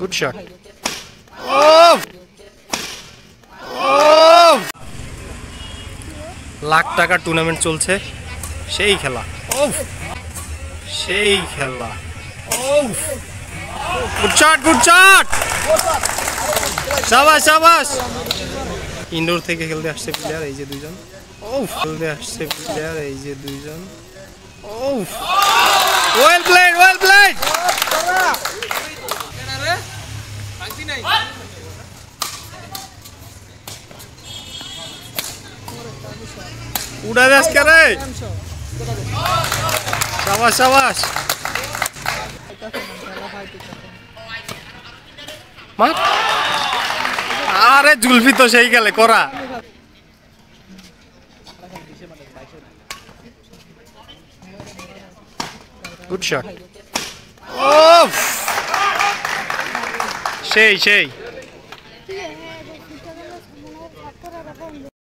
Good shot. Oh! Oh! Lakh টাকার tournament চলছে, সেই খেলা। Oh! সেই খেলা। Oh! Good shot, good shot! শাবাশ শাবাশ। ইনডোর থেকে খেলতে আসছে প্লেয়ার এই যে দুইজন। Oh! খেলতে আসছে প্লেয়ার এই যে দুইজন। Oh! Well played, well played! উড়া দেশ করে। শাবাশ শাবাশ। মা আরে জুলফি তো সেই গেলে করা। Good shot. ও সেই সেই।